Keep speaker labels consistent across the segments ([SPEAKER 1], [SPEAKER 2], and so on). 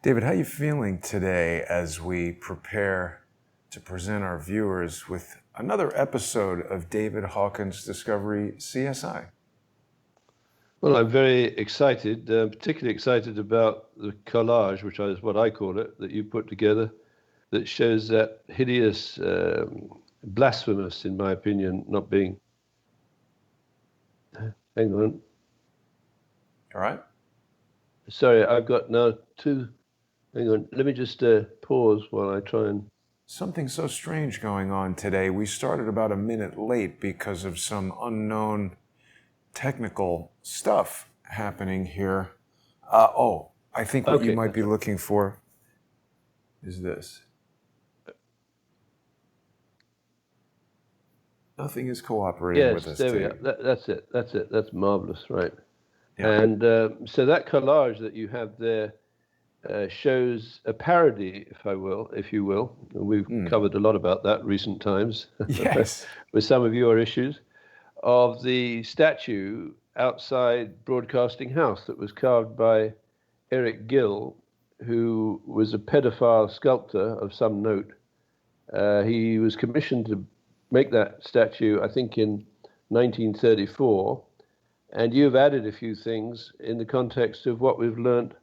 [SPEAKER 1] David, how are you feeling today as we prepare to present our viewers with another episode of David Hawkins' Discovery CSI?
[SPEAKER 2] Well, I'm very excited, particularly excited about the collage, which is what I call it, that you put together, that shows that hideous, blasphemous, in my opinion, not being... Hang on.
[SPEAKER 1] All right.
[SPEAKER 2] Sorry, I've got now two... Hang on, let me just pause while I try and...
[SPEAKER 1] Something so strange going on today. We started about a minute late because of some unknown technical stuff happening here. I think what you might be looking for is this. Nothing is cooperating with us.
[SPEAKER 2] Yes, there we are. That's it. That's marvelous, right?
[SPEAKER 1] Yeah.
[SPEAKER 2] And so that collage that you have there shows a parody, if you will. We've covered a lot about that recent times.
[SPEAKER 1] Yes.
[SPEAKER 2] With some of your issues, of the statue outside Broadcasting House that was carved by Eric Gill, who was a pedophile sculptor of some note. He was commissioned to make that statue, I think, in 1934. And you've added a few things in the context of what we've learned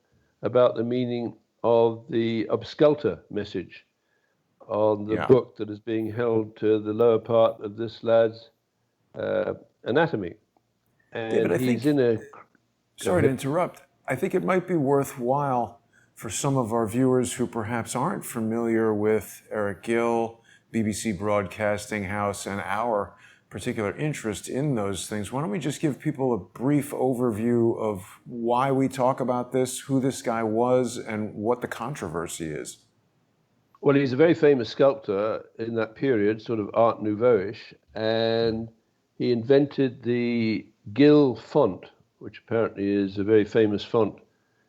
[SPEAKER 2] about the meaning of the Obsculta message on the book that is being held to the lower part of this lad's anatomy. And
[SPEAKER 1] David,
[SPEAKER 2] he's in a...
[SPEAKER 1] Sorry to interrupt. I think it might be worthwhile for some of our viewers who perhaps aren't familiar with Eric Gill, BBC Broadcasting House, and our particular interest in those things. Why don't we just give people a brief overview of why we talk about this, who this guy was, and what the controversy is?
[SPEAKER 2] Well, he's a very famous sculptor in that period, sort of Art Nouveau-ish, and he invented the Gill font, which apparently is a very famous font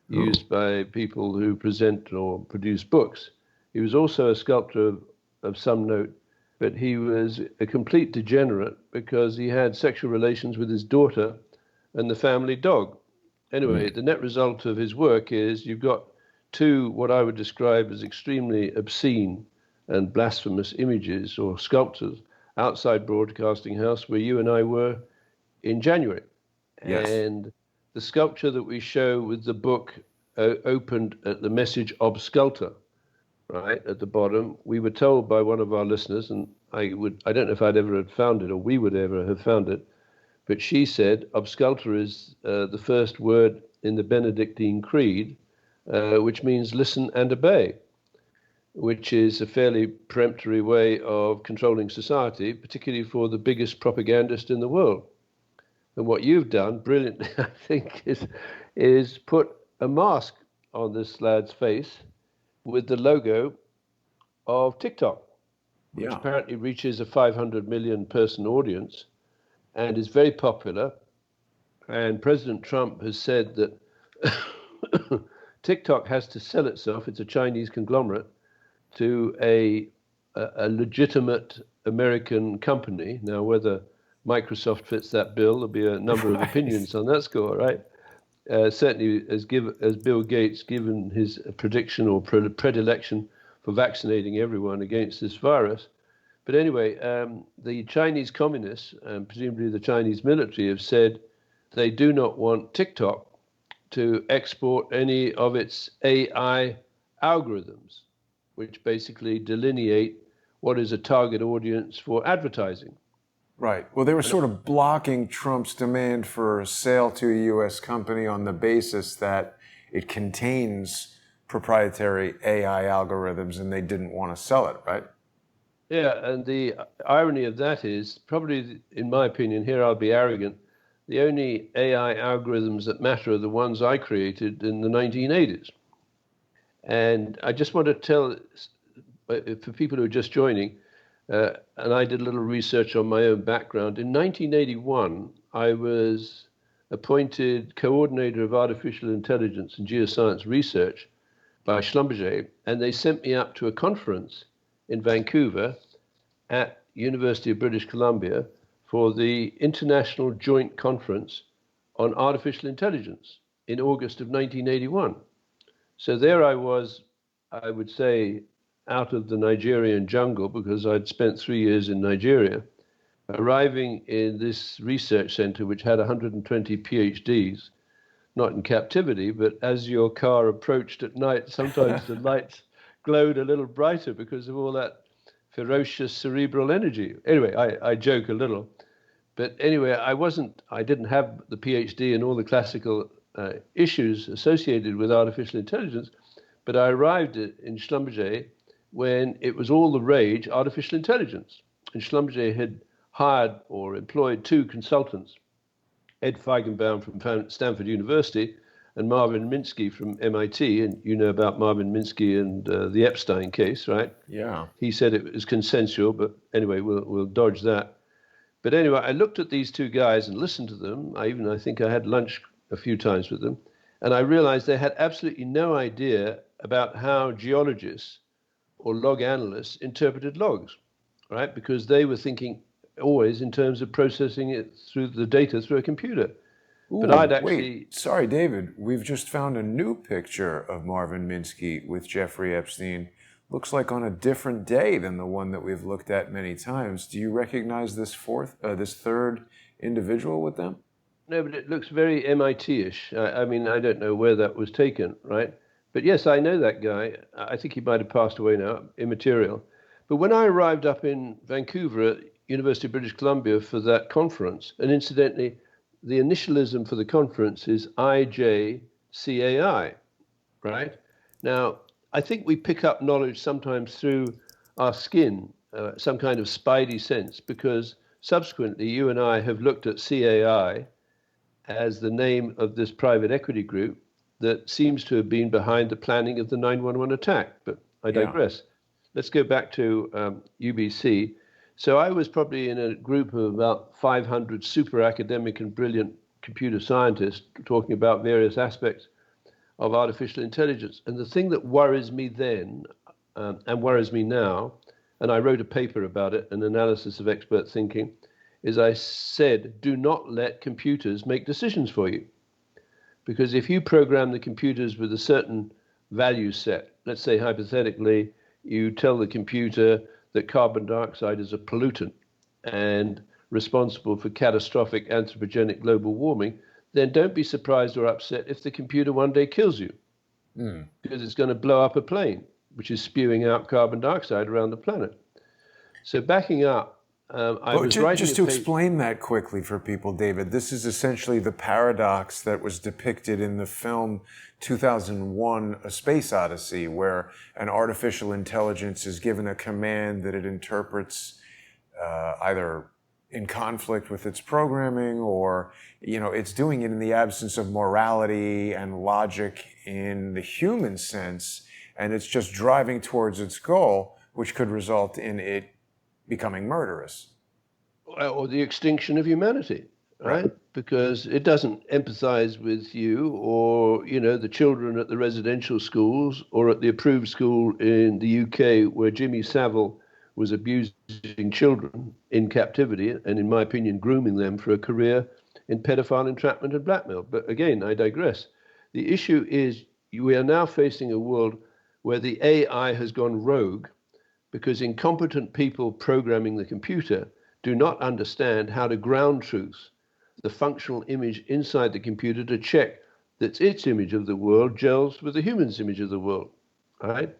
[SPEAKER 2] used by people who present or produce books. He was also a sculptor of some note, but he was a complete degenerate because he had sexual relations with his daughter and the family dog. Anyway, the net result of his work is you've got two what I would describe as extremely obscene and blasphemous images or sculptures outside Broadcasting House where you and I were in January.
[SPEAKER 1] Yes.
[SPEAKER 2] And the sculpture that we show with the book opened at the message Obsculta, right at the bottom. We were told by one of our listeners, and I don't know if I'd ever have found it or we would ever have found it, but she said Obsculta is the first word in the Benedictine Creed, which means listen and obey, which is a fairly peremptory way of controlling society, particularly for the biggest propagandist in the world. And what you've done, brilliantly, I think, is put a mask on this lad's face with the logo of TikTok, which apparently reaches a 500 million person audience and is very popular. And President Trump has said that TikTok has to sell itself, it's a Chinese conglomerate, to a legitimate American company. Now, whether Microsoft fits that bill, there'll be a number of opinions on that score, right? Certainly, as Bill Gates given his prediction or predilection for vaccinating everyone against this virus. But anyway, the Chinese communists, and presumably the Chinese military, have said they do not want TikTok to export any of its AI algorithms, which basically delineate what is a target audience for advertising.
[SPEAKER 1] Right. Well, they were sort of blocking Trump's demand for a sale to a U.S. company on the basis that it contains proprietary AI algorithms, and they didn't want to sell it, right?
[SPEAKER 2] Yeah, and the irony of that is, probably, in my opinion, here I'll be arrogant, the only AI algorithms that matter are the ones I created in the 1980s. And I just want to tell, for people who are just joining, and I did a little research on my own background. In 1981, I was appointed coordinator of artificial intelligence and geoscience research by Schlumberger, and they sent me up to a conference in Vancouver at University of British Columbia for the International Joint Conference on Artificial Intelligence in August of 1981. So there I was, I would say, out of the Nigerian jungle because I'd spent 3 years in Nigeria, arriving in this research center which had 120 PhDs, not in captivity, but as your car approached at night, sometimes the lights glowed a little brighter because of all that ferocious cerebral energy. Anyway, I joke a little. But anyway, I didn't have the PhD and all the classical issues associated with artificial intelligence, but I arrived in Schlumberger when it was all the rage, artificial intelligence. And Schlumberger had hired or employed two consultants, Ed Feigenbaum from Stanford University and Marvin Minsky from MIT. And you know about Marvin Minsky and the Epstein case, right?
[SPEAKER 1] Yeah.
[SPEAKER 2] He said it was consensual, but anyway, we'll dodge that. But anyway, I looked at these two guys and listened to them. I think I had lunch a few times with them. And I realized they had absolutely no idea about how geologists or log analysts interpreted logs, right? Because they were thinking always in terms of processing it through the data through a computer.
[SPEAKER 1] Ooh,
[SPEAKER 2] but I'd actually...
[SPEAKER 1] Wait, sorry, David. We've just found a new picture of Marvin Minsky with Jeffrey Epstein. Looks like on a different day than the one that we've looked at many times. Do you recognize this third individual with them?
[SPEAKER 2] No, but it looks very MIT-ish. I mean, I don't know where that was taken, right? But yes, I know that guy. I think he might have passed away now, immaterial. But when I arrived up in Vancouver at University of British Columbia for that conference, and incidentally, the initialism for the conference is IJCAI, right? Now, I think we pick up knowledge sometimes through our skin, some kind of spidey sense, because subsequently you and I have looked at CAI as the name of this private equity group that seems to have been behind the planning of the 9/11 attack. But I digress. Yeah. Let's go back to UBC. So I was probably in a group of about 500 super academic and brilliant computer scientists talking about various aspects of artificial intelligence. And the thing that worries me then and worries me now, and I wrote a paper about it, an analysis of expert thinking, is I said, do not let computers make decisions for you. Because if you program the computers with a certain value set, let's say hypothetically, you tell the computer that carbon dioxide is a pollutant and responsible for catastrophic anthropogenic global warming, then don't be surprised or upset if the computer one day kills you. Because it's going to blow up a plane, which is spewing out carbon dioxide around the planet. So backing up,
[SPEAKER 1] just to explain that quickly for people, David, this is essentially the paradox that was depicted in the film 2001, A Space Odyssey, where an artificial intelligence is given a command that it interprets either in conflict with its programming or, it's doing it in the absence of morality and logic in the human sense, and it's just driving towards its goal, which could result in it becoming murderous.
[SPEAKER 2] Or the extinction of humanity, right? Because it doesn't empathize with you or, the children at the residential schools or at the approved school in the UK where Jimmy Savile was abusing children in captivity and, in my opinion, grooming them for a career in pedophile entrapment and blackmail. But again, I digress. The issue is we are now facing a world where the AI has gone rogue because incompetent people programming the computer do not understand how to ground truth, the functional image inside the computer, to check that its image of the world gels with the human's image of the world, right?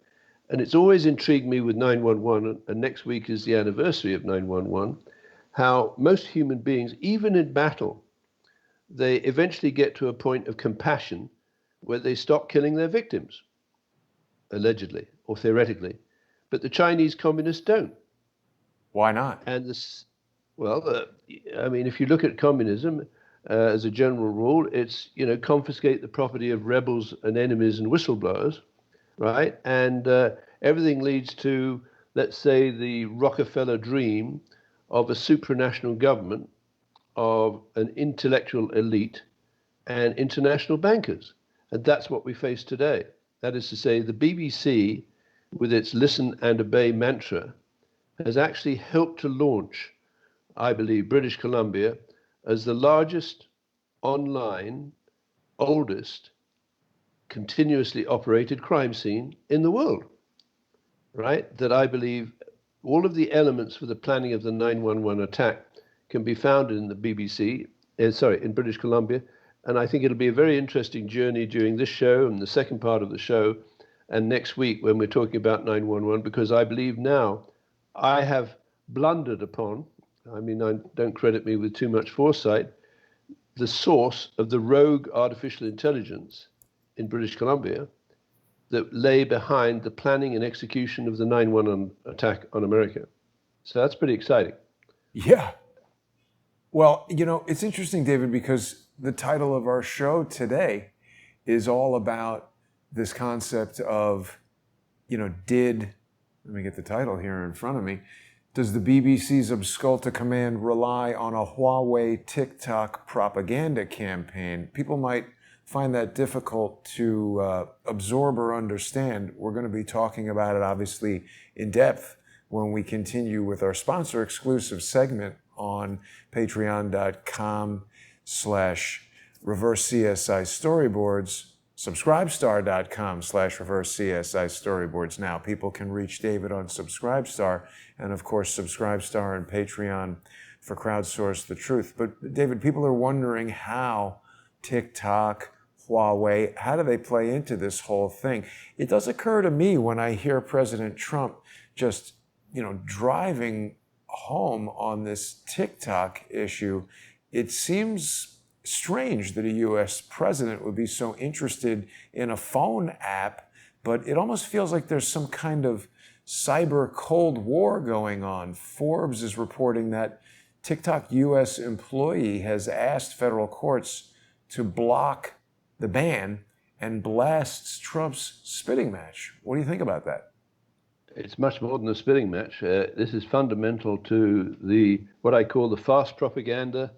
[SPEAKER 2] And it's always intrigued me with 9/11, and next week is the anniversary of 9/11, how most human beings, even in battle, they eventually get to a point of compassion where they stop killing their victims, allegedly or theoretically. But the Chinese communists don't.
[SPEAKER 1] Why not?
[SPEAKER 2] And this, if you look at communism as a general rule, it's, confiscate the property of rebels and enemies and whistleblowers, right? And everything leads to, let's say, the Rockefeller dream of a supranational government, of an intellectual elite and international bankers. And that's what we face today. That is to say, the BBC, with its listen and obey mantra, has actually helped to launch, I believe, British Columbia as the largest online, oldest continuously operated crime scene in the world, right? That I believe all of the elements for the planning of the 9/11 attack can be found in the BBC, in British Columbia. And I think it'll be a very interesting journey during this show and the second part of the show and next week when we're talking about 9/11, because I believe now I have blundered upon, I mean, don't credit me with too much foresight, the source of the rogue artificial intelligence in British Columbia that lay behind the planning and execution of the 9/11 attack on America. So that's pretty exciting.
[SPEAKER 1] Yeah. Well, it's interesting, David, because the title of our show today is all about this concept of, let me get the title here in front of me. Does the BBC's Obsculta command rely on a Huawei TikTok propaganda campaign? People might find that difficult to absorb or understand. We're going to be talking about it, obviously, in depth when we continue with our sponsor exclusive segment on patreon.com/reverse-CSI storyboards, subscribestar.com/reverse-CSI storyboards. Now, people can reach David on Subscribestar and, of course, Subscribestar and Patreon for Crowdsource the Truth. But, David, people are wondering how TikTok, Huawei, how do they play into this whole thing? It does occur to me when I hear President Trump just, driving home on this TikTok issue, it seems strange that a U.S. president would be so interested in a phone app, but it almost feels like there's some kind of cyber Cold War going on. Forbes is reporting that TikTok U.S. employee has asked federal courts to block the ban and blasts Trump's spitting match. What do you think about that?
[SPEAKER 2] It's much more than a spitting match. This is fundamental to what I call the fast propaganda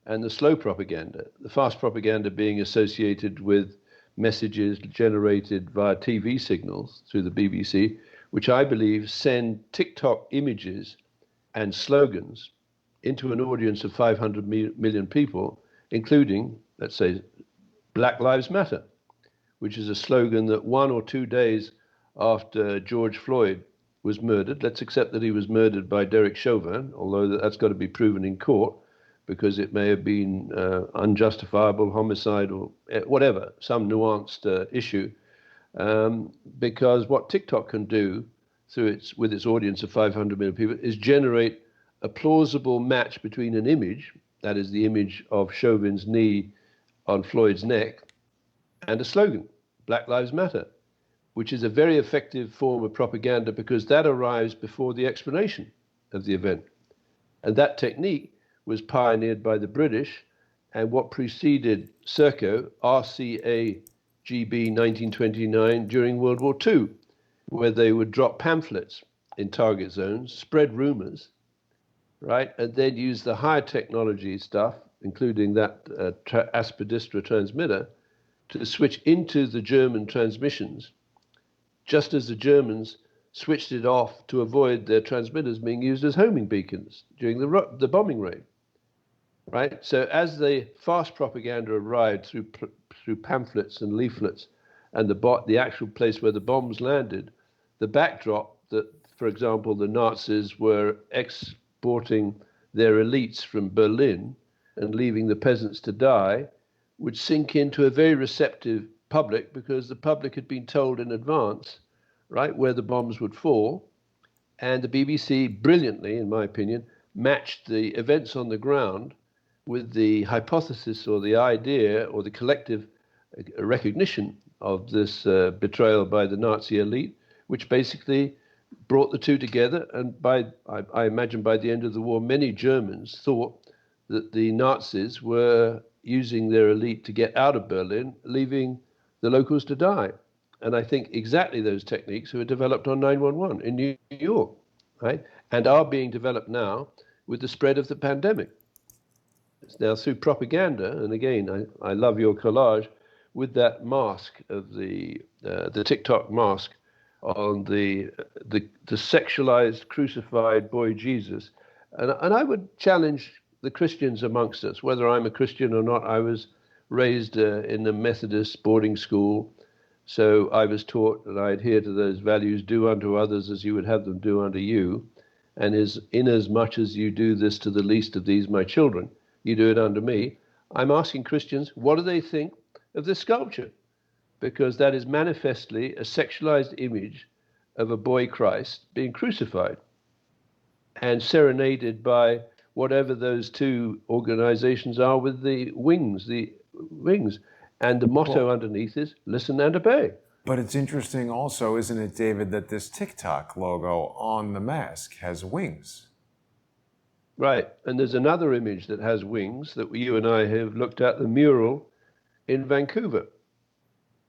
[SPEAKER 2] and the slow propaganda. The fast propaganda being associated with messages generated via TV signals through the BBC, which I believe send TikTok images and slogans into an audience of 500 million people, including, let's say, Black Lives Matter, which is a slogan that 1 or 2 days after George Floyd was murdered, let's accept that he was murdered by Derek Chauvin, although that's got to be proven in court because it may have been unjustifiable homicide or whatever, some nuanced issue. Because what TikTok can do with its audience of 500 million people is generate a plausible match between an image, that is the image of Chauvin's knee on Floyd's neck, and a slogan, Black Lives Matter, which is a very effective form of propaganda because that arrives before the explanation of the event. And that technique was pioneered by the British and what preceded Serco, RCAGB 1929, during World War II, where they would drop pamphlets in target zones, spread rumors, right, and then use the higher technology stuff, including that Aspidistra transmitter, to switch into the German transmissions, just as the Germans switched it off to avoid their transmitters being used as homing beacons during the bombing raid. Right? So as the fast propaganda arrived through pamphlets and leaflets and the actual place where the bombs landed, the backdrop that, for example, the Nazis were exporting their elites from Berlin and leaving the peasants to die would sink into a very receptive public because the public had been told in advance, right, where the bombs would fall. And the BBC brilliantly, in my opinion, matched the events on the ground with the hypothesis or the idea or the collective recognition of this betrayal by the Nazi elite, which basically brought the two together. And I imagine by the end of the war, many Germans thought that the Nazis were using their elite to get out of Berlin, leaving the locals to die. And I think exactly those techniques were developed on 9/11 in New York, right? And are being developed now with the spread of the pandemic. It's now through propaganda, and again, I love your collage with that mask of the TikTok mask on the sexualized, crucified boy Jesus. And I would challenge the Christians amongst us, whether I'm a Christian or not. I was raised in a Methodist boarding school, So I was taught that I adhere to those values: do unto others as you would have them do unto you. And is inasmuch as you do this to the least of these, my children, you do it unto me. I'm asking Christians, what do they think of this sculpture? Because that is manifestly a sexualized image of a boy Christ being crucified and serenaded by whatever those two organizations are with the wings, And the motto underneath is listen and obey.
[SPEAKER 1] But it's interesting also, isn't it, David, that this TikTok logo on the mask has wings?
[SPEAKER 2] Right. And there's another image that has wings that you and I have looked at, the mural in Vancouver.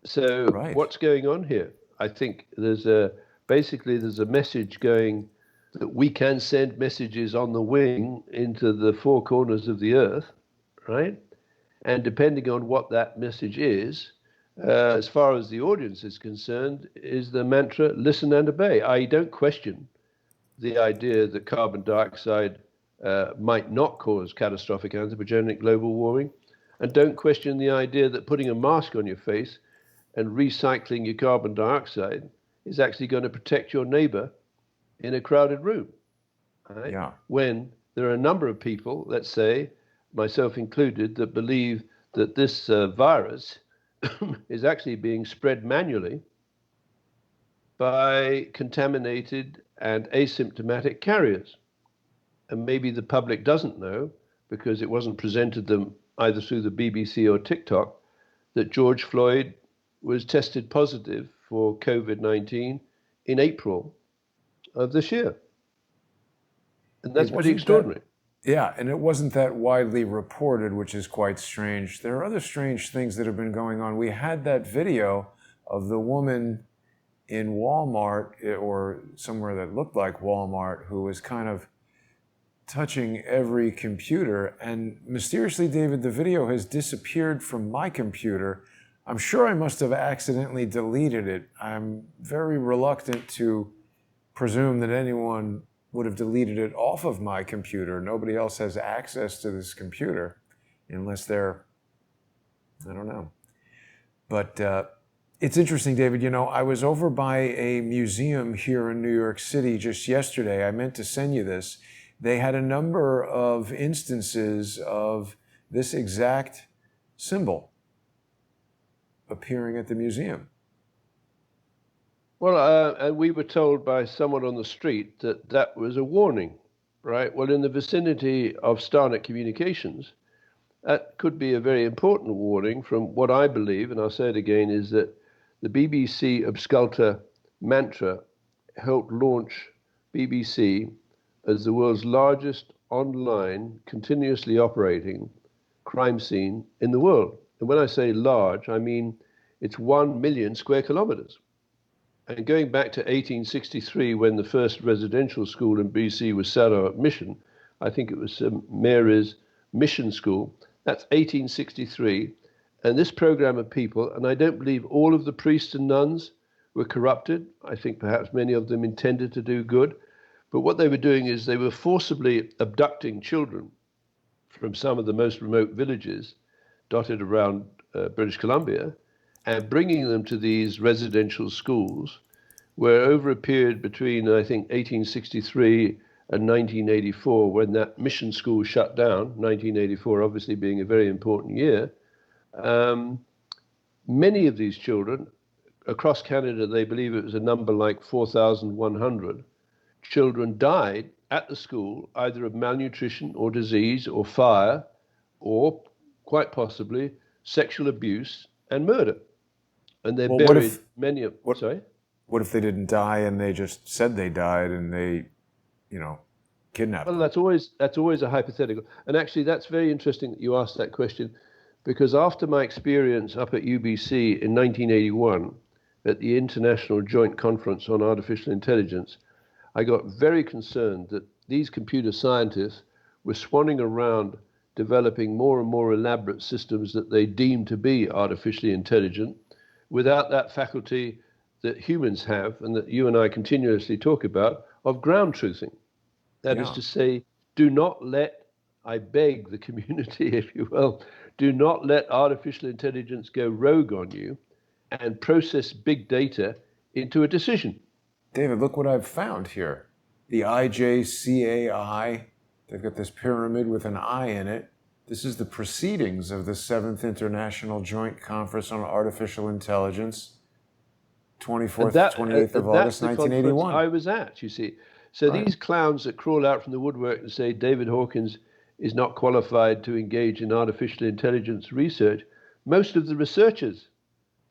[SPEAKER 2] So what's going on here? I think there's a message going that we can send messages on the wing into the four corners of the earth, right? And depending on what that message is, as far as the audience is concerned, is the mantra, listen and obey. I don't question the idea that carbon dioxide might not cause catastrophic anthropogenic global warming, and don't question the idea that putting a mask on your face and recycling your carbon dioxide is actually going to protect your neighbor in a crowded room. Right?
[SPEAKER 1] Yeah.
[SPEAKER 2] When there are a number of people, let's say, myself included, that believe that this virus is actually being spread manually by contaminated and asymptomatic carriers. And maybe the public doesn't know, because it wasn't presented them either through the BBC or TikTok, that George Floyd was tested positive for COVID-19 in April of this year. And that's pretty extraordinary.
[SPEAKER 1] Yeah, and it wasn't that widely reported, which is quite strange. There are other strange things that have been going on. We had that video of the woman in Walmart, or somewhere that looked like Walmart, who was kind of touching every computer. And mysteriously, David, the video has disappeared from my computer. I'm sure I must have accidentally deleted it. I'm very reluctant to presume that anyone would have deleted it off of my computer. Nobody else has access to this computer unless they're, I don't know. But it's interesting, David. You know, I was over by a museum here in New York City just yesterday. I meant to send you this. They had a number of instances of this exact symbol appearing at the museum.
[SPEAKER 2] Well, and we were told by someone on the street that that was a warning, right? Well, in the vicinity of Starnet Communications, that could be a very important warning from what I believe, and I'll say it again, is that the BBC Obsculta mantra helped launch BBC as the world's largest online, continuously operating crime scene in the world. And when I say large, I mean it's 1 million square kilometers. And going back to 1863, when the first residential school in BC was set on mission, I think it was Mary's Mission School, that's 1863. And this program of people, and I don't believe all of the priests and nuns were corrupted. I think perhaps many of them intended to do good. But what they were doing is they were forcibly abducting children from some of the most remote villages dotted around British Columbia, and bringing them to these residential schools, where over a period between, I think, 1863 and 1984, when that mission school shut down, 1984 obviously being a very important year, many of these children, across Canada, they believe it was a number like 4,100, children died at the school, either of malnutrition or disease or fire, or quite possibly sexual abuse and murder. And they buried many of them. Sorry?
[SPEAKER 1] What if they didn't die and they just said they died and they, kidnapped them?
[SPEAKER 2] Well, that's always a hypothetical. And actually, that's very interesting that you asked that question, because after my experience up at UBC in 1981 at the International Joint Conference on Artificial Intelligence, I got very concerned that these computer scientists were swanning around developing more and more elaborate systems that they deemed to be artificially intelligent, without that faculty that humans have and that you and I continuously talk about of ground truthing. That is to say, do not let, I beg the community, if you will, do not let artificial intelligence go rogue on you and process big data into a decision.
[SPEAKER 1] David, look what I've found here. The IJCAI, they've got this pyramid with an I in it. This is the proceedings of the 7th International Joint Conference on Artificial Intelligence, 24th to 28th of August, 1981.
[SPEAKER 2] I was at, you see. So these clowns that crawl out from the woodwork and say David Hawkins is not qualified to engage in artificial intelligence research, most of the researchers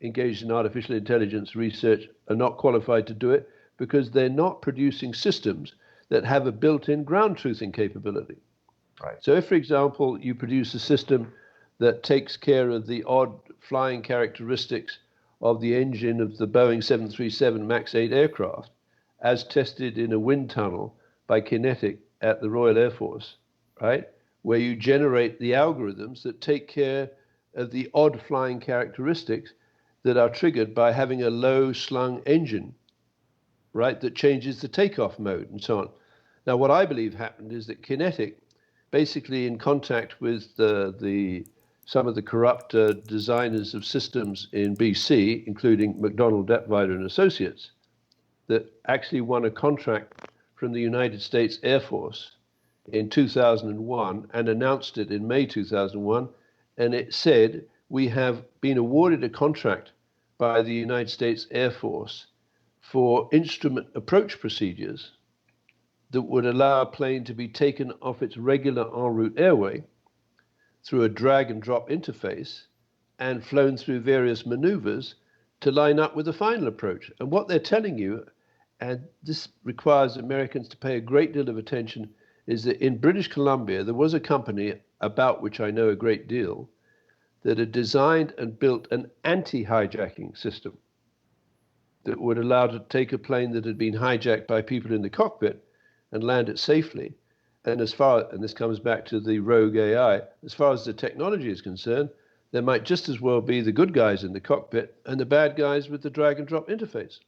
[SPEAKER 2] engaged in artificial intelligence research are not qualified to do it because they're not producing systems that have a built-in ground truthing capability.
[SPEAKER 1] Right.
[SPEAKER 2] So if, for example, you produce a system that takes care of the odd flying characteristics of the engine of the Boeing 737 MAX 8 aircraft, as tested in a wind tunnel by Kinetic at the Royal Air Force, right, where you generate the algorithms that take care of the odd flying characteristics that are triggered by having a low slung engine, right, that changes the takeoff mode and so on. Now, what I believe happened is that Kinetic, basically in contact with some of the corrupt designers of systems in BC, including McDonald, Detwiler and Associates, that actually won a contract from the United States Air Force in 2001 and announced it in May 2001. And it said, we have been awarded a contract by the United States Air Force for instrument approach procedures that would allow a plane to be taken off its regular en route airway through a drag and drop interface and flown through various maneuvers to line up with the final approach. And what they're telling you, and this requires Americans to pay a great deal of attention, is that in British Columbia, there was a company about which I know a great deal that had designed and built an anti-hijacking system that would allow to take a plane that had been hijacked by people in the cockpit and land it safely. And this comes back to the rogue AI, as far as the technology is concerned, there might just as well be the good guys in the cockpit and the bad guys with the drag and drop interface.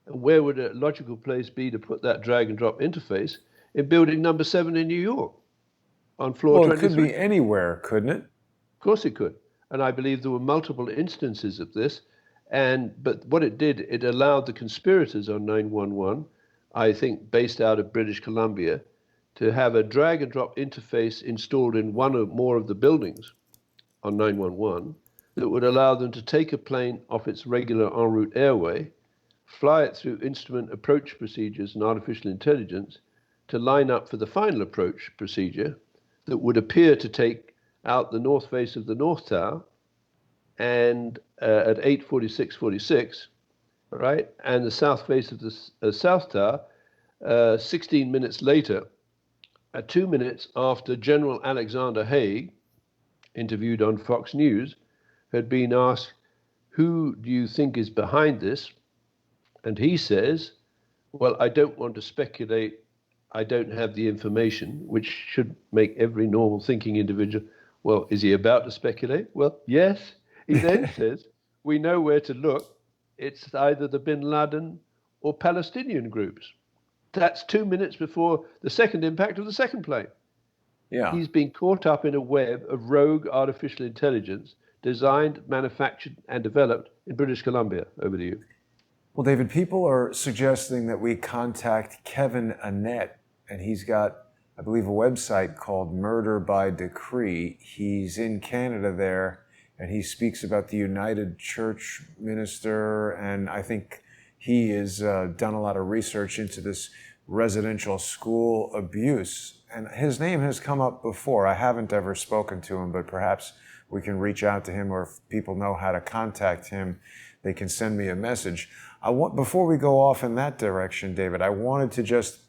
[SPEAKER 2] And where would a logical place be to put that drag and drop interface? In building number 7 in New York, on floor 23.
[SPEAKER 1] Well, it could be anywhere, couldn't it?
[SPEAKER 2] Of course it could. And I believe there were multiple instances of this. But what it did, it allowed the conspirators on 911, I think based out of British Columbia, to have a drag and drop interface installed in one or more of the buildings on 911 that would allow them to take a plane off its regular en route airway, fly it through instrument approach procedures and artificial intelligence to line up for the final approach procedure that would appear to take out the north face of the North Tower and at 8:46:46, right, and the south face of the South Tower 16 minutes later, at 2 minutes after General Alexander Haig, interviewed on Fox News, had been asked, who do you think is behind this? And he says, well, I don't want to speculate. I don't have the information, which should make every normal thinking individual, well, is he about to speculate? Well, yes. He then says, we know where to look. It's either the Bin Laden or Palestinian groups. That's 2 minutes before the second impact of the second plane.
[SPEAKER 1] Yeah.
[SPEAKER 2] He's been caught up in a web of rogue artificial intelligence designed, manufactured, and developed in British Columbia. Over to you.
[SPEAKER 1] Well, David, people are suggesting that we contact Kevin Annett, and he's got, I believe, a website called Murder by Decree. He's in Canada there, and he speaks about the United Church minister, and I think he has done a lot of research into this residential school abuse. And his name has come up before. I haven't ever spoken to him, but perhaps we can reach out to him, or if people know how to contact him, they can send me a message. Before we go off in that direction, David, I wanted to just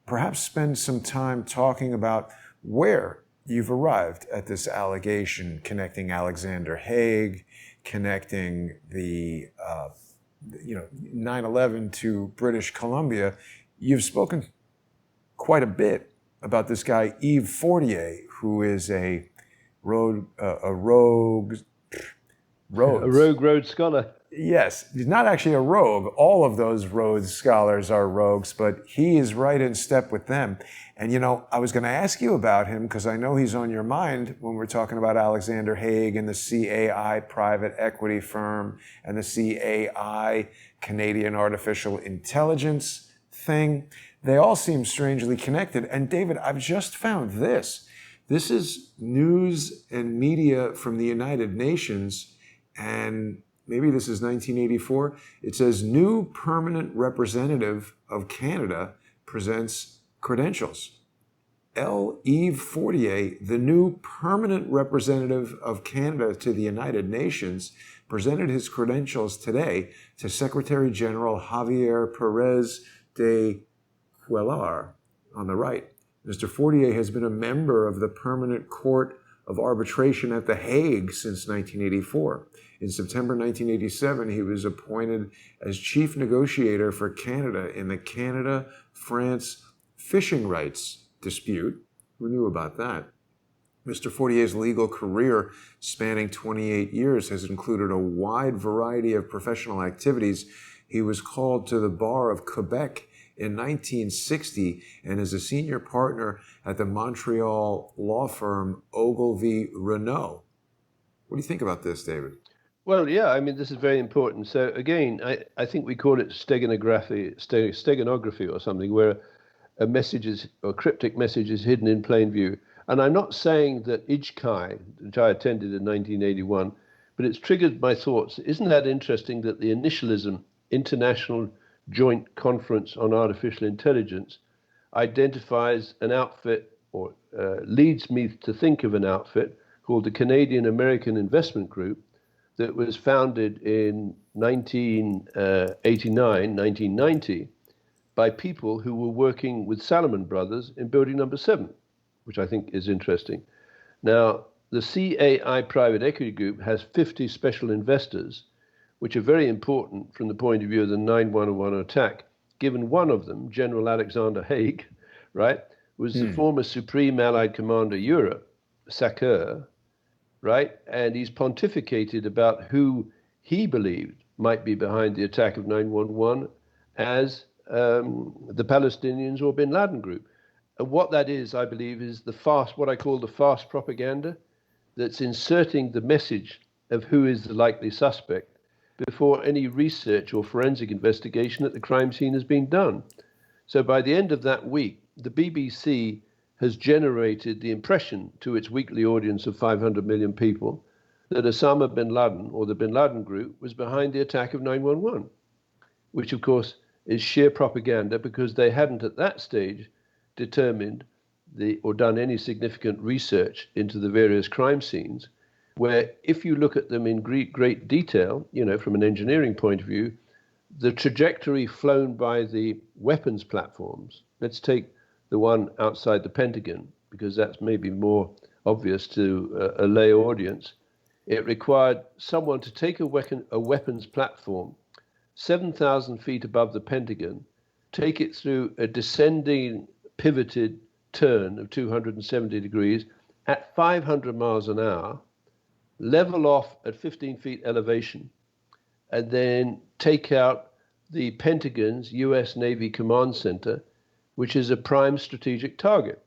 [SPEAKER 1] perhaps spend some time talking about where you've arrived at this allegation connecting Alexander Haig, connecting the 9/11 to British Columbia. You've spoken quite a bit about this guy, Yves Fortier, who is a rogue
[SPEAKER 2] A
[SPEAKER 1] Rhodes.
[SPEAKER 2] rogue Rhodes Scholar.
[SPEAKER 1] Yes, he's not actually a rogue. All of those Rhodes scholars are rogues, but he is right in step with them. And I was going to ask you about him because I know he's on your mind when we're talking about Alexander Haig and the CAI private equity firm and the CAI Canadian Artificial Intelligence thing. They all seem strangely connected. And David, I've just found this. This is news and media from the United Nations, and maybe this is 1984. It says, new permanent representative of Canada presents credentials. Yves Fortier, the new permanent representative of Canada to the United Nations, presented his credentials today to Secretary General Javier Perez de Cuellar on the right. Mr. Fortier has been a member of the Permanent Court of Arbitration at The Hague since 1984. In September 1987, he was appointed as chief negotiator for Canada in the Canada-France fishing rights dispute. Who knew about that? Mr. Fortier's legal career, spanning 28 years, has included a wide variety of professional activities. He was called to the bar of Quebec in 1960 and is a senior partner at the Montreal law firm Ogilvy Renault. What do you think about this, David?
[SPEAKER 2] Well, yeah, I mean, this is very important. So again, I think we call it steganography or something, where a message is, or cryptic message is hidden in plain view. And I'm not saying that IJCAI, which I attended in 1981, but it's triggered my thoughts. Isn't that interesting that the initialism, International Joint Conference on Artificial Intelligence, identifies an outfit, or leads me to think of an outfit called the Canadian American Investment Group, that was founded in 1989, 1990, by people who were working with Salomon Brothers in building number 7, which I think is interesting. Now, the CAI private equity group has 50 special investors, which are very important from the point of view of the 9/11 attack, given one of them, General Alexander Haig, right, was the former Supreme Allied Commander Europe, SACEUR, right? And he's pontificated about who he believed might be behind the attack of 9/11 as the Palestinians or bin Laden group. And what that is, I believe, is what I call the fast propaganda, that's inserting the message of who is the likely suspect before any research or forensic investigation at the crime scene has been done. So by the end of that week, the BBC has generated the impression to its weekly audience of 500 million people that Osama bin Laden, or the bin Laden group, was behind the attack of 9/11, which of course is sheer propaganda, because they hadn't at that stage determined or done any significant research into the various crime scenes, where if you look at them in great detail, from an engineering point of view, the trajectory flown by the weapons platforms, let's take the one outside the Pentagon, because that's maybe more obvious to a lay audience. It required someone to take a weapons platform 7,000 feet above the Pentagon, take it through a descending pivoted turn of 270 degrees at 500 miles an hour, level off at 15 feet elevation, and then take out the Pentagon's US Navy Command Center, which is a prime strategic target.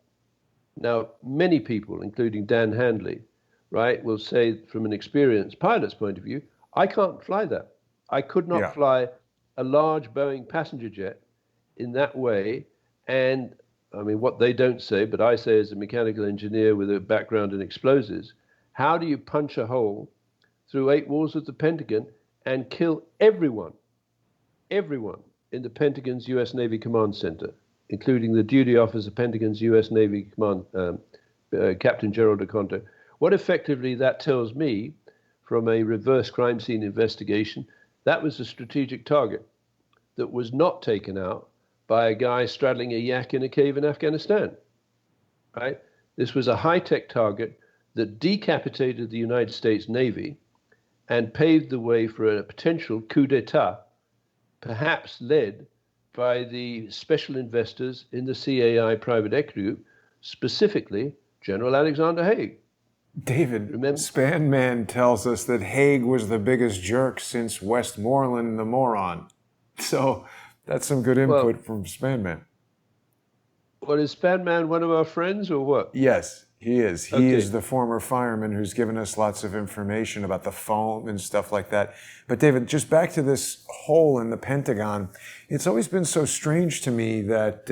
[SPEAKER 2] Now, many people, including Dan Handley, right, will say from an experienced pilot's point of view, I can't fly that. I could not fly a large Boeing passenger jet in that way. And I mean, what they don't say, but I say as a mechanical engineer with a background in explosives, how do you punch a hole through 8 walls of the Pentagon and kill everyone in the Pentagon's US Navy Command Center, including the duty officer, Pentagon's US Navy Command, Captain Gerald DeConto? What effectively that tells me from a reverse crime scene investigation, that was a strategic target that was not taken out by a guy straddling a yak in a cave in Afghanistan, right? This was a high-tech target that decapitated the United States Navy and paved the way for a potential coup d'etat, perhaps led by the special investors in the CAI private equity group, specifically General Alexander Haig.
[SPEAKER 1] David,
[SPEAKER 2] Remember?
[SPEAKER 1] Span Man tells us that Haig was the biggest jerk since Westmoreland the moron. So that's some good
[SPEAKER 2] Well,
[SPEAKER 1] input from Span Man.
[SPEAKER 2] well, is Spanman one of our friends or what?
[SPEAKER 1] Yes, he is. He
[SPEAKER 2] Okay.
[SPEAKER 1] is the former fireman who's given us lots of information about the foam and stuff like that. But David, just back to this hole in the Pentagon. It's always been so strange to me that,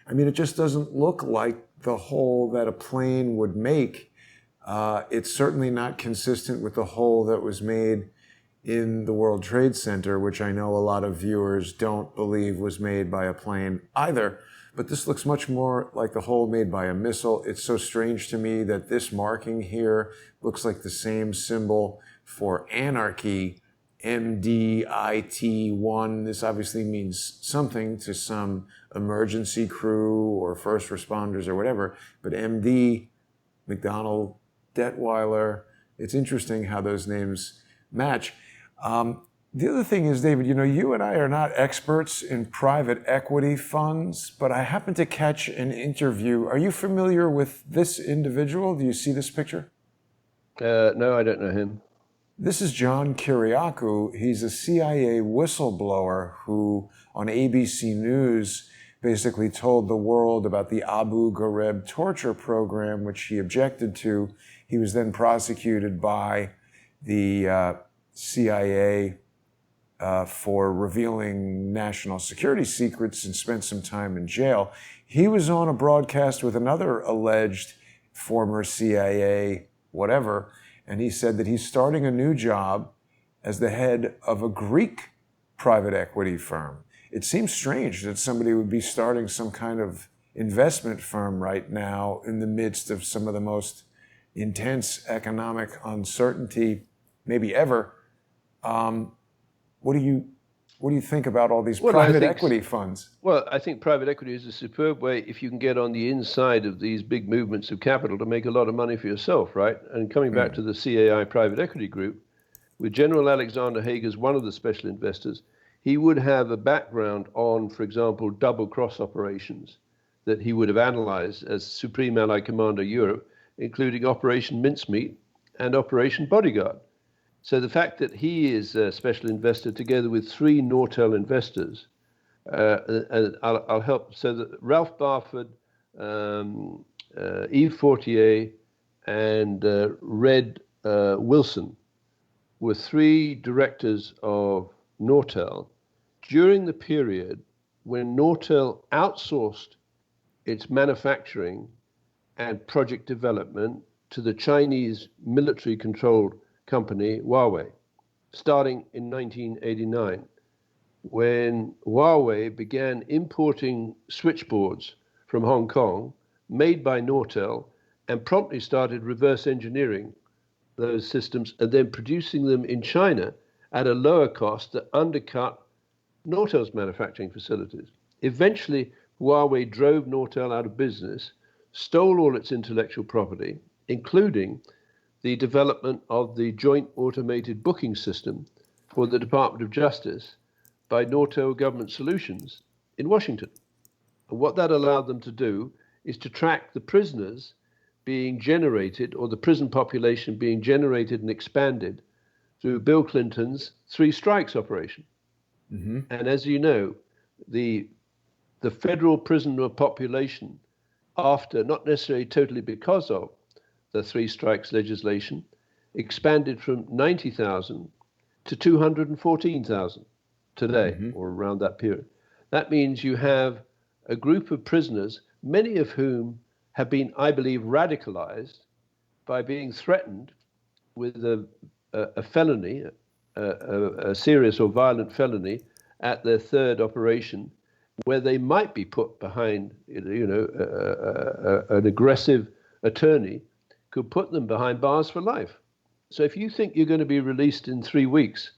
[SPEAKER 1] it just doesn't look like the hole that a plane would make. It's certainly not consistent with the hole that was made in the World Trade Center, which I know a lot of viewers don't believe was made by a plane either. But this looks much more like the hole made by a missile. It's so strange to me that this marking here looks like the same symbol for anarchy, MDIT1. This obviously means something to some emergency crew or first responders or whatever. But MD, McDonald, Detweiler, it's interesting how those names match. The other thing is, David, you and I are not experts in private equity funds, but I happened to catch an interview. Are you familiar with this individual? Do you see this picture?
[SPEAKER 2] No, I don't know him.
[SPEAKER 1] This is John Kiriakou. He's a CIA whistleblower who, on ABC News, basically told the world about the Abu Ghraib torture program, which he objected to. He was then prosecuted by the CIA for revealing national security secrets and spent some time in jail. He was on a broadcast with another alleged former CIA whatever, and he said that he's starting a new job as the head of a Greek private equity firm. It seems strange that somebody would be starting some kind of investment firm right now in the midst of some of the most intense economic uncertainty maybe ever. What do you think about all these private equity funds?
[SPEAKER 2] Well, I think private equity is a superb way if you can get on the inside of these big movements of capital to make a lot of money for yourself, right? And coming back to the CAI private equity group, with General Alexander Haig as one of the special investors, he would have a background on, for example, double cross operations that he would have analyzed as Supreme Allied Commander Europe, including Operation Mincemeat and Operation Bodyguard. So the fact that he is a special investor together with three Nortel investors, and I'll help. So that Ralph Barford, Yves Fortier, and Red Wilson were three directors of Nortel during the period when Nortel outsourced its manufacturing and project development to the Chinese military-controlled company Huawei, starting in 1989, when Huawei began importing switchboards from Hong Kong made by Nortel and promptly started reverse engineering those systems and then producing them in China at a lower cost that undercut Nortel's manufacturing facilities. Eventually, Huawei drove Nortel out of business, stole all its intellectual property, including the development of the Joint Automated Booking System for the Department of Justice by Nortel Government Solutions in Washington. And what that allowed them to do is to track the prisoners being generated, or the prison population being generated and expanded through Bill Clinton's three strikes operation. Mm-hmm. And as you know, the federal prisoner population, after, not necessarily totally because of the three strikes legislation, expanded from 90,000 to 214,000 today, or around that period. That means you have a group of prisoners, many of whom have been, I believe, radicalized by being threatened with a felony, a serious or violent felony at their third operation, where they might be put behind, an aggressive attorney could put them behind bars for life. So if you think you're going to be released in 3 weeks,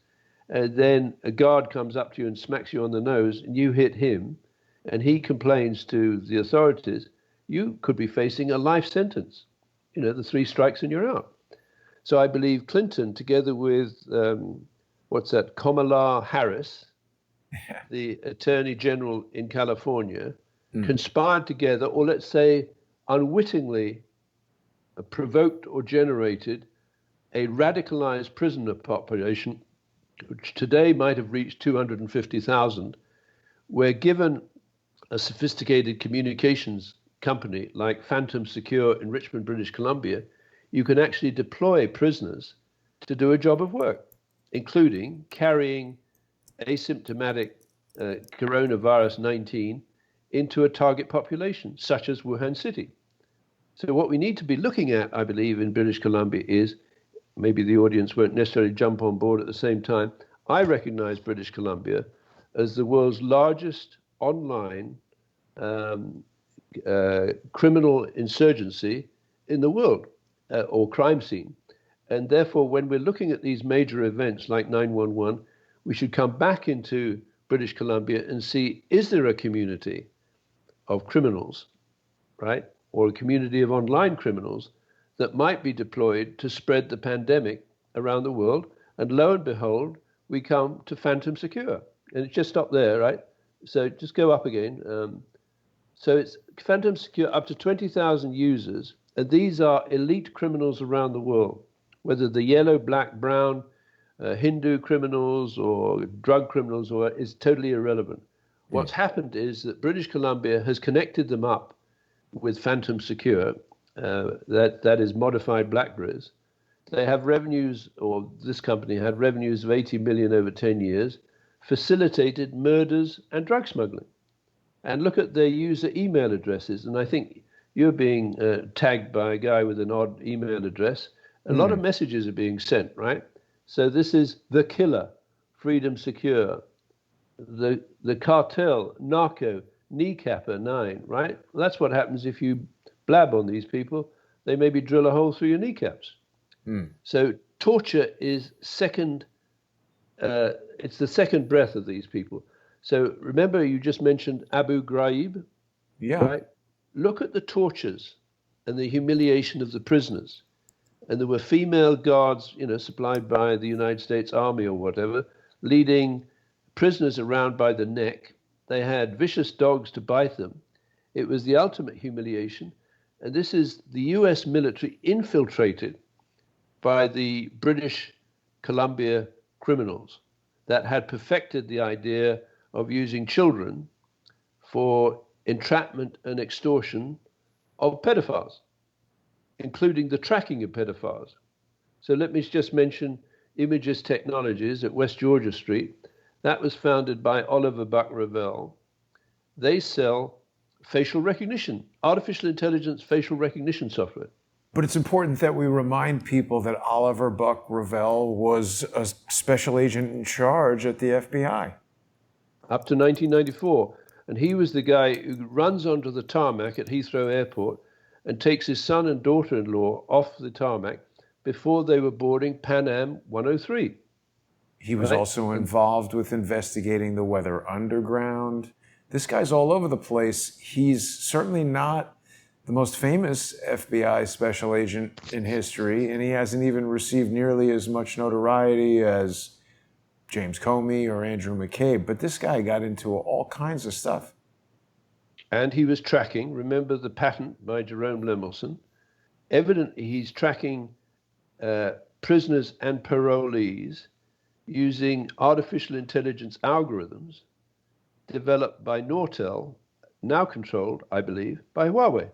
[SPEAKER 2] and then a guard comes up to you and smacks you on the nose, and you hit him, and he complains to the authorities, you could be facing a life sentence. The three strikes and you're out. So I believe Clinton, together with, Kamala Harris, the Attorney General in California, conspired together, or let's say unwittingly provoked or generated a radicalized prisoner population, which today might have reached 250,000, where given a sophisticated communications company like Phantom Secure in Richmond, British Columbia, you can actually deploy prisoners to do a job of work, including carrying asymptomatic coronavirus 19 into a target population, such as Wuhan City. So what we need to be looking at, I believe, in British Columbia is, maybe the audience won't necessarily jump on board at the same time, I recognize British Columbia as the world's largest online criminal insurgency in the world, or crime scene. And therefore, when we're looking at these major events like 9/11, we should come back into British Columbia and see, is there a community of criminals, right? Or a community of online criminals that might be deployed to spread the pandemic around the world? And lo and behold, we come to Phantom Secure. And it just stopped there, right? So just go up again. So it's Phantom Secure, up to 20,000 users. And these are elite criminals around the world, whether the yellow, black, brown, Hindu criminals or drug criminals, or is totally irrelevant. What's happened is that British Columbia has connected them up with Phantom Secure, that is modified Blackberries. They have revenues, or this company had revenues of 80 million over 10 years, facilitated murders and drug smuggling. And look at their user email addresses. And I think you're being tagged by a guy with an odd email address. A lot of messages are being sent, right? So this is the killer, Freedom Secure, the cartel, narco, kneecapper 9, right? Well, that's what happens if you blab on these people. They maybe drill a hole through your kneecaps. So torture is second, it's the second breath of these people. So remember, you just mentioned Abu Ghraib?
[SPEAKER 1] Yeah.
[SPEAKER 2] Right? Look at the tortures and the humiliation of the prisoners. And there were female guards, supplied by the United States Army or whatever, leading prisoners around by the neck. They had vicious dogs to bite them. It was the ultimate humiliation. And this is the US military infiltrated by the British Columbia criminals that had perfected the idea of using children for entrapment and extortion of pedophiles, including the tracking of pedophiles. So let me just mention Images Technologies at West Georgia Street. That was founded by Oliver Buck Revell. They sell facial recognition, artificial intelligence facial recognition software.
[SPEAKER 1] But it's important that we remind people that Oliver Buck Revell was a special agent in charge at the FBI.
[SPEAKER 2] Up to 1994. And he was the guy who runs onto the tarmac at Heathrow Airport and takes his son and daughter-in-law off the tarmac before they were boarding Pan Am 103.
[SPEAKER 1] He was also involved with investigating the Weather Underground. This guy's all over the place. He's certainly not the most famous FBI special agent in history, and he hasn't even received nearly as much notoriety as James Comey or Andrew McCabe. But this guy got into all kinds of stuff.
[SPEAKER 2] And he was tracking, remember the patent by Jerome Lemelson? Evidently, he's tracking prisoners and parolees using artificial intelligence algorithms developed by Nortel, now controlled, I believe, by Huawei.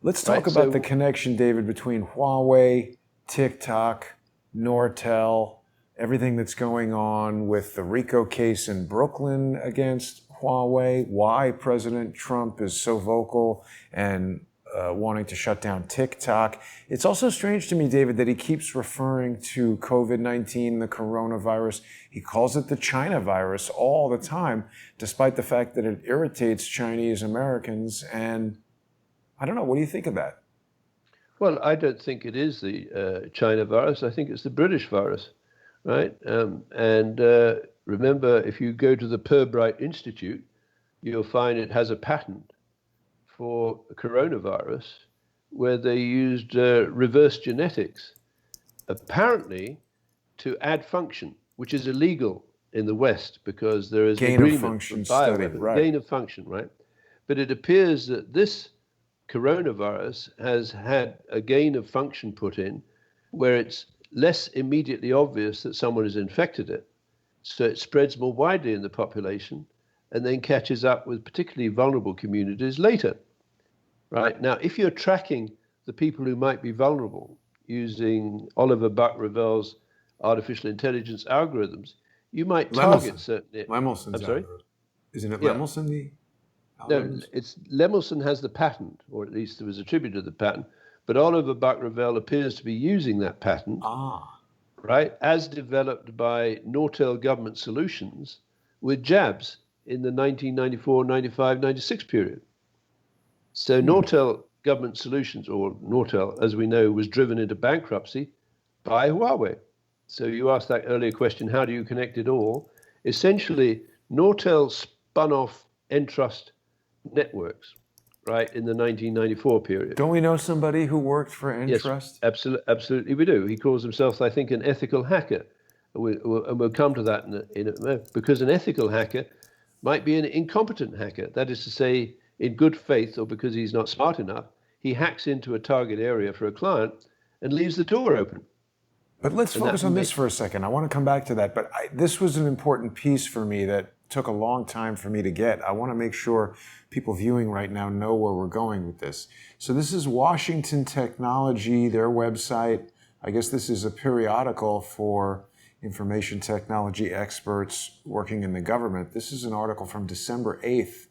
[SPEAKER 1] Let's talk about the connection, David, between Huawei, TikTok, Nortel, everything that's going on with the RICO case in Brooklyn against Huawei, why President Trump is so vocal and wanting to shut down TikTok. It's also strange to me, David, that he keeps referring to COVID-19, the coronavirus. He calls it the China virus all the time, despite the fact that it irritates Chinese Americans. And I don't know, what do you think of that?
[SPEAKER 2] Well, I don't think it is the China virus. I think it's the British virus, right? Remember, if you go to the Pirbright Institute, you'll find it has a patent for coronavirus where they used reverse genetics, apparently to add function, which is illegal in the West because there is
[SPEAKER 1] gain of function study, right?
[SPEAKER 2] Gain of function, right? But it appears that this coronavirus has had a gain of function put in where it's less immediately obvious that someone has infected it. So it spreads more widely in the population and then catches up with particularly vulnerable communities later. Right? Now, if you're tracking the people who might be vulnerable using Oliver Buck-Revel's artificial intelligence algorithms, you might target certain...
[SPEAKER 1] Lemelson's
[SPEAKER 2] I'm sorry?
[SPEAKER 1] algorithm. Isn't it
[SPEAKER 2] Yeah.
[SPEAKER 1] Lemelson, the
[SPEAKER 2] No,
[SPEAKER 1] algorithms?
[SPEAKER 2] it's Lemelson has the patent, or at least there was attributed the patent, but Oliver Buck-Revel appears to be using that patent, right, as developed by Nortel Government Solutions with jabs in the 1994, 95, 96 period. So Nortel Government Solutions, or Nortel, as we know, was driven into bankruptcy by Huawei. So you asked that earlier question, how do you connect it all? Essentially, Nortel spun off Entrust Networks, right, in the 1994 period.
[SPEAKER 1] Don't we know somebody who worked for
[SPEAKER 2] Yes,
[SPEAKER 1] Entrust?
[SPEAKER 2] absolutely we do. He calls himself, I think, an ethical hacker. And we'll come to that because an ethical hacker might be an incompetent hacker. That is to say, in good faith or because he's not smart enough, he hacks into a target area for a client and leaves the door open.
[SPEAKER 1] But let's focus on this for a second. I want to come back to that. But this was an important piece for me that took a long time for me to get. I want to make sure people viewing right now know where we're going with this. So this is Washington Technology, their website. I guess this is a periodical for information technology experts working in the government. This is an article from December 8th,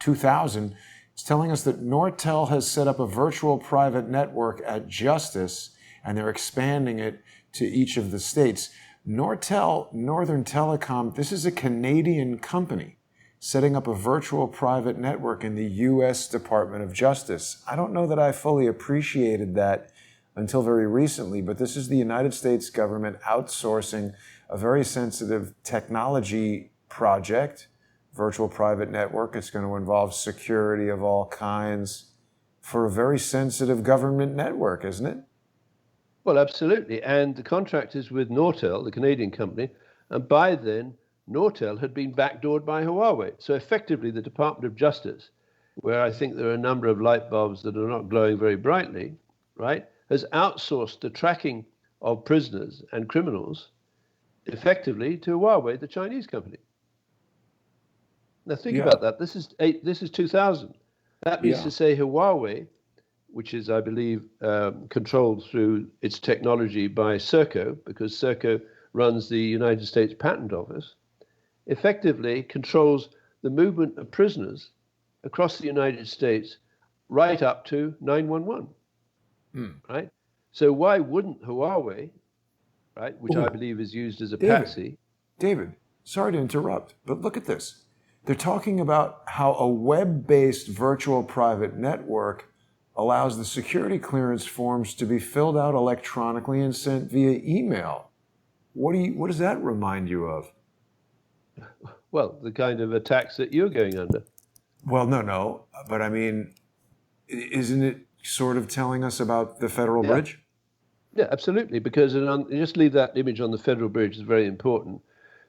[SPEAKER 1] 2000. It's telling us that Nortel has set up a virtual private network at Justice, and they're expanding it to each of the states. Nortel, Northern Telecom, this is a Canadian company setting up a virtual private network in the U.S. Department of Justice. I don't know that I fully appreciated that until very recently, but this is the United States government outsourcing a very sensitive technology project, virtual private network. It's going to involve security of all kinds for a very sensitive government network, isn't it?
[SPEAKER 2] Well, absolutely. And the contract is with Nortel, the Canadian company. And by then, Nortel had been backdoored by Huawei. So effectively, the Department of Justice, where I think there are a number of light bulbs that are not glowing very brightly, right, has outsourced the tracking of prisoners and criminals effectively to Huawei, the Chinese company. Now think about that. This is 2000. That means to say Huawei, which is, I believe, controlled through its technology by Serco, because Serco runs the United States Patent Office, effectively controls the movement of prisoners across the United States right up to 911. Right? So why wouldn't Huawei, right, which I believe is used as a patsy...
[SPEAKER 1] David, sorry to interrupt, but look at this. They're talking about how a web-based virtual private network allows the security clearance forms to be filled out electronically and sent via email. What does that remind you of?
[SPEAKER 2] Well, the kind of attacks that you're going under.
[SPEAKER 1] Well, no, but I mean, isn't it sort of telling us about the Federal Bridge?
[SPEAKER 2] Yeah, absolutely, because just leave that image on the Federal Bridge is very important.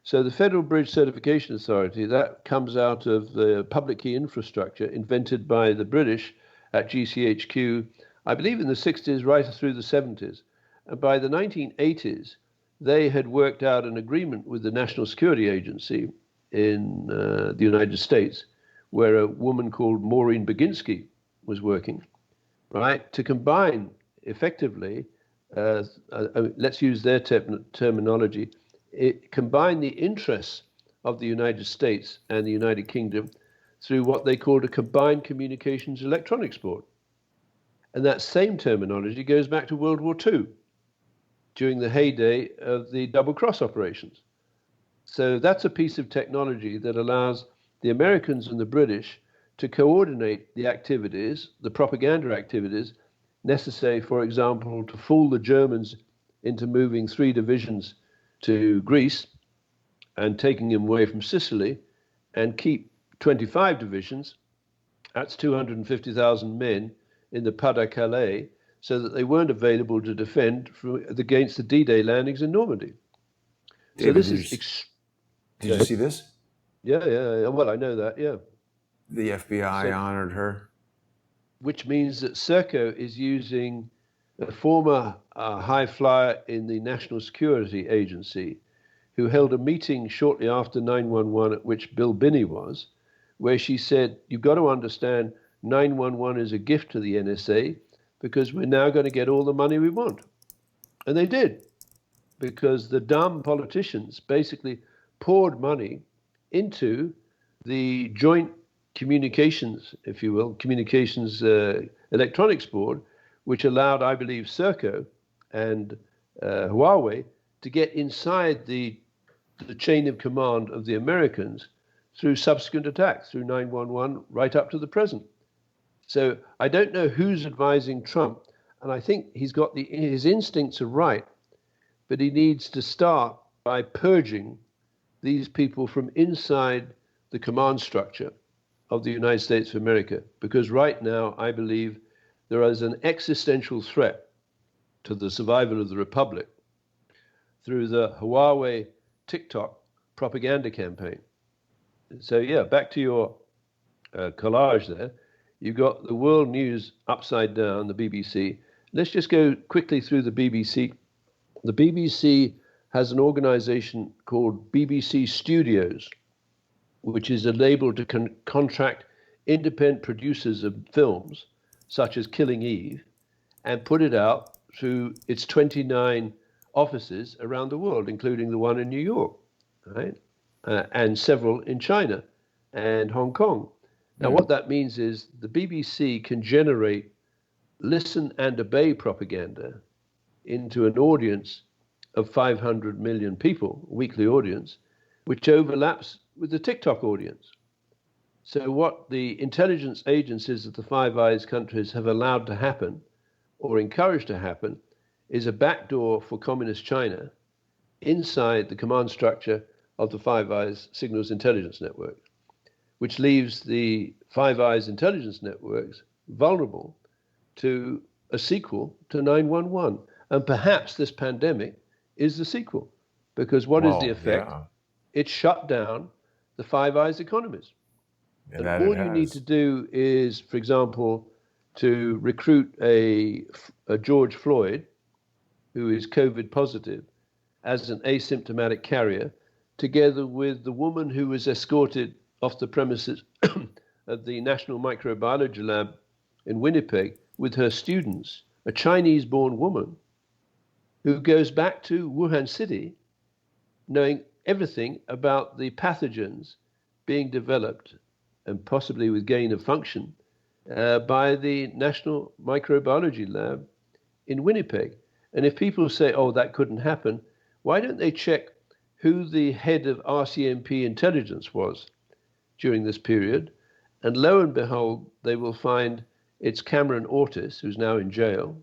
[SPEAKER 2] So the Federal Bridge Certification Authority, that comes out of the public key infrastructure invented by the British at GCHQ, I believe in the 60s, right through the 70s. And by the 1980s, they had worked out an agreement with the National Security Agency in the United States, where a woman called Maureen Baginski was working, right, to combine effectively, let's use their terminology, combine the interests of the United States and the United Kingdom through what they called a combined communications electronics board. And that same terminology goes back to World War II, during the heyday of the double cross operations. So that's a piece of technology that allows the Americans and the British to coordinate the activities, the propaganda activities necessary, for example, to fool the Germans into moving 3 divisions to Greece and taking them away from Sicily, and keep 25 divisions, that's 250,000 men, in the Pas-de-Calais, so that they weren't available to defend against the D-Day landings in Normandy.
[SPEAKER 1] David,
[SPEAKER 2] so this is...
[SPEAKER 1] Did you see this?
[SPEAKER 2] Yeah. Well, I know that, yeah.
[SPEAKER 1] The FBI honored her.
[SPEAKER 2] which means that Serco is using a former high flyer in the National Security Agency who held a meeting shortly after 9/11 at which Bill Binney was, where she said, you've got to understand 9/11 is a gift to the NSA because we're now going to get all the money we want. And they did, because the dumb politicians basically poured money into the joint communications, if you will, communications electronics board, which allowed, I believe, Serco and Huawei to get inside the chain of command of the Americans through subsequent attacks, through 9/11, right up to the present. So I don't know who's advising Trump, and I think he's got his instincts are right, but he needs to start by purging these people from inside the command structure of the United States of America, because right now I believe there is an existential threat to the survival of the Republic through the Huawei TikTok propaganda campaign. So yeah, back to your collage there. You've got the world news upside down, the BBC. Let's just go quickly through the BBC. The BBC has an organization called BBC Studios, which is a label to contract independent producers of films, such as Killing Eve, and put it out through its 29 offices around the world, including the one in New York, right? And several in China and Hong Kong. Now, what that means is the BBC can generate listen and obey propaganda into an audience of 500 million people, weekly audience, which overlaps with the TikTok audience. So what the intelligence agencies of the Five Eyes countries have allowed to happen or encouraged to happen is a backdoor for Communist China inside the command structure of the Five Eyes Signals Intelligence Network, which leaves the Five Eyes intelligence networks vulnerable to a sequel to 9/11. And perhaps this pandemic is the sequel, because what is the effect? Yeah. It shut down the Five Eyes economies. And all you need to do is, for example, to recruit a George Floyd, who is COVID positive, as an asymptomatic carrier, together with the woman who was escorted off the premises of the National Microbiology Lab in Winnipeg with her students, a Chinese-born woman who goes back to Wuhan City knowing everything about the pathogens being developed, and possibly with gain of function, by the National Microbiology Lab in Winnipeg. And if people say, oh, that couldn't happen, why don't they check who the head of RCMP intelligence was during this period? And lo and behold, they will find it's Cameron Ortis, who's now in jail,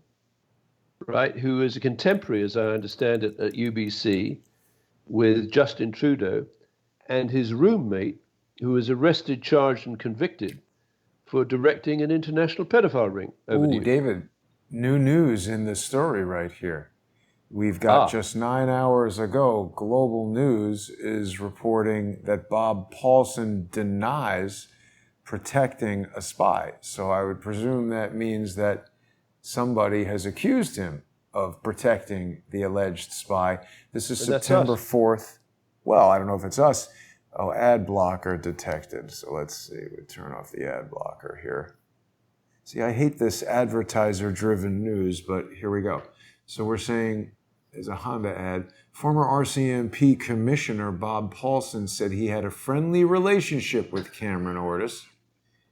[SPEAKER 2] right, who is a contemporary, as I understand it, at UBC with Justin Trudeau, and his roommate, who was arrested, charged, and convicted for directing an international pedophile ring over the
[SPEAKER 1] David, new news in this story right here. We've got just 9 hours ago, Global News is reporting that Bob Paulson denies protecting a spy. So I would presume that means that somebody has accused him of protecting the alleged spy. This is September 4th. Well, I don't know if it's us. Oh, ad blocker detected. So let's see. We turn off the ad blocker here. See, I hate this advertiser-driven news, but here we go. So we're saying, there's a Honda ad, former RCMP Commissioner Bob Paulson said he had a friendly relationship with Cameron Ortis,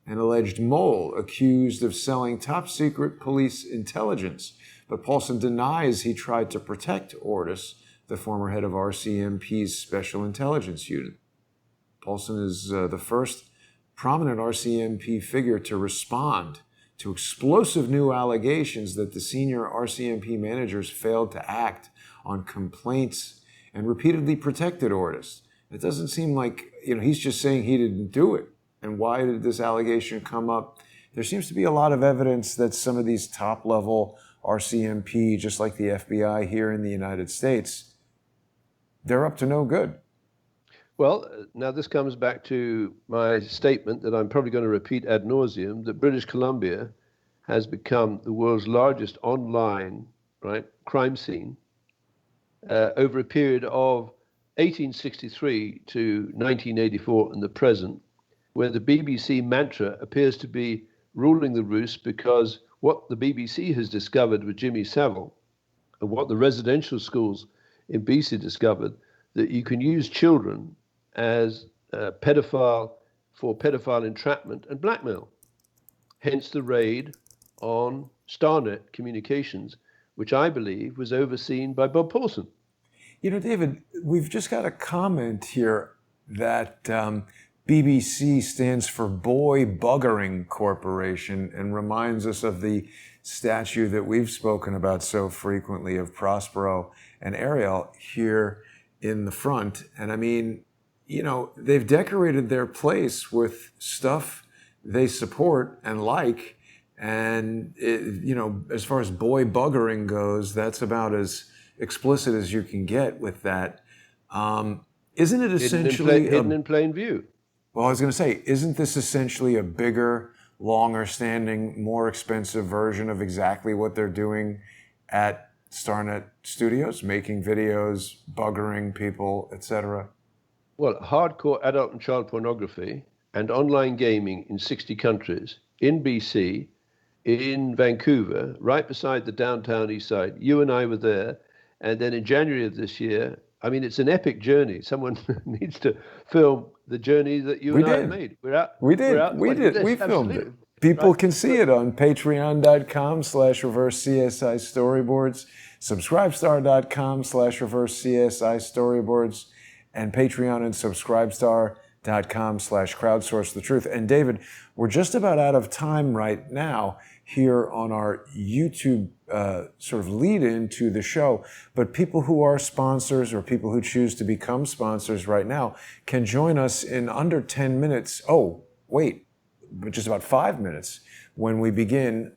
[SPEAKER 1] an alleged mole accused of selling top-secret police intelligence. But Paulson denies he tried to protect Ortis, the former head of RCMP's Special Intelligence Unit. Paulson is the first prominent RCMP figure to respond to explosive new allegations that the senior RCMP managers failed to act on complaints and repeatedly protected Ortis. It doesn't seem like, he's just saying he didn't do it. And why did this allegation come up? There seems to be a lot of evidence that some of these top-level RCMP, just like the FBI here in the United States, they're up to no good.
[SPEAKER 2] Well, now this comes back to my statement that I'm probably going to repeat ad nauseum, that British Columbia has become the world's largest online, right, crime scene over a period of 1863 to 1984 and the present, where the BBC mantra appears to be ruling the roost, because what the BBC has discovered with Jimmy Savile and what the residential schools in BC discovered, that you can use children as pedophile for pedophile entrapment and blackmail. Hence the raid on Starnet Communications, which I believe was overseen by Bob Paulson.
[SPEAKER 1] You know, David, we've just got a comment here that BBC stands for Boy Buggering Corporation, and reminds us of the statue that we've spoken about so frequently of Prospero and Ariel here in the front. And I mean, you know, they've decorated their place with stuff they support and like. And, you know, as far as boy buggering goes, that's about as explicit as you can get with that. Isn't it essentially
[SPEAKER 2] hidden in plain view?
[SPEAKER 1] Well, I was going to say, isn't this essentially a bigger, longer standing, more expensive version of exactly what they're doing at Starnet Studios, making videos, buggering people, etc.?
[SPEAKER 2] Well, hardcore adult and child pornography and online gaming in 60 countries, in BC, in Vancouver, right beside the downtown east side. You and I were there. And then in January of this year, I mean, it's an epic journey. Someone needs to film the journey that you and I made.
[SPEAKER 1] We filmed it. People can see it on patreon.com/reverse CSI storyboards, subscribestar.com/reverse CSI storyboards, and Patreon and subscribestar.com/crowdsource the truth. And David, we're just about out of time right now here on our YouTube sort of lead into the show. But people who are sponsors or people who choose to become sponsors right now can join us in under 10 minutes. Oh, wait, just about 5 minutes when we begin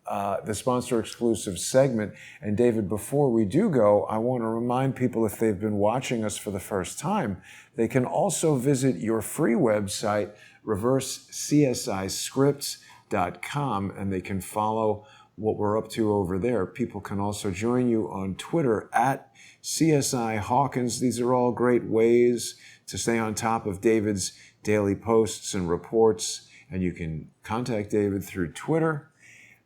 [SPEAKER 1] the sponsor exclusive segment. And David, before we do go, I want to remind people, if they've been watching us for the first time, they can also visit your free website, reversecciscripts.com, and they can follow what we're up to over there. People can also join you on Twitter at CSI Hawkins. These are all great ways to stay on top of David's daily posts and reports. And you can contact David through Twitter.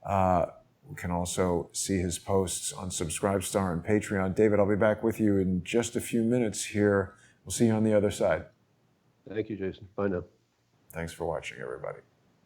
[SPEAKER 1] We can also see his posts on Subscribestar and Patreon. David, I'll be back with you in just a few minutes here. We'll see you on the other side.
[SPEAKER 2] Thank you, Jason. Bye now.
[SPEAKER 1] Thanks for watching, everybody.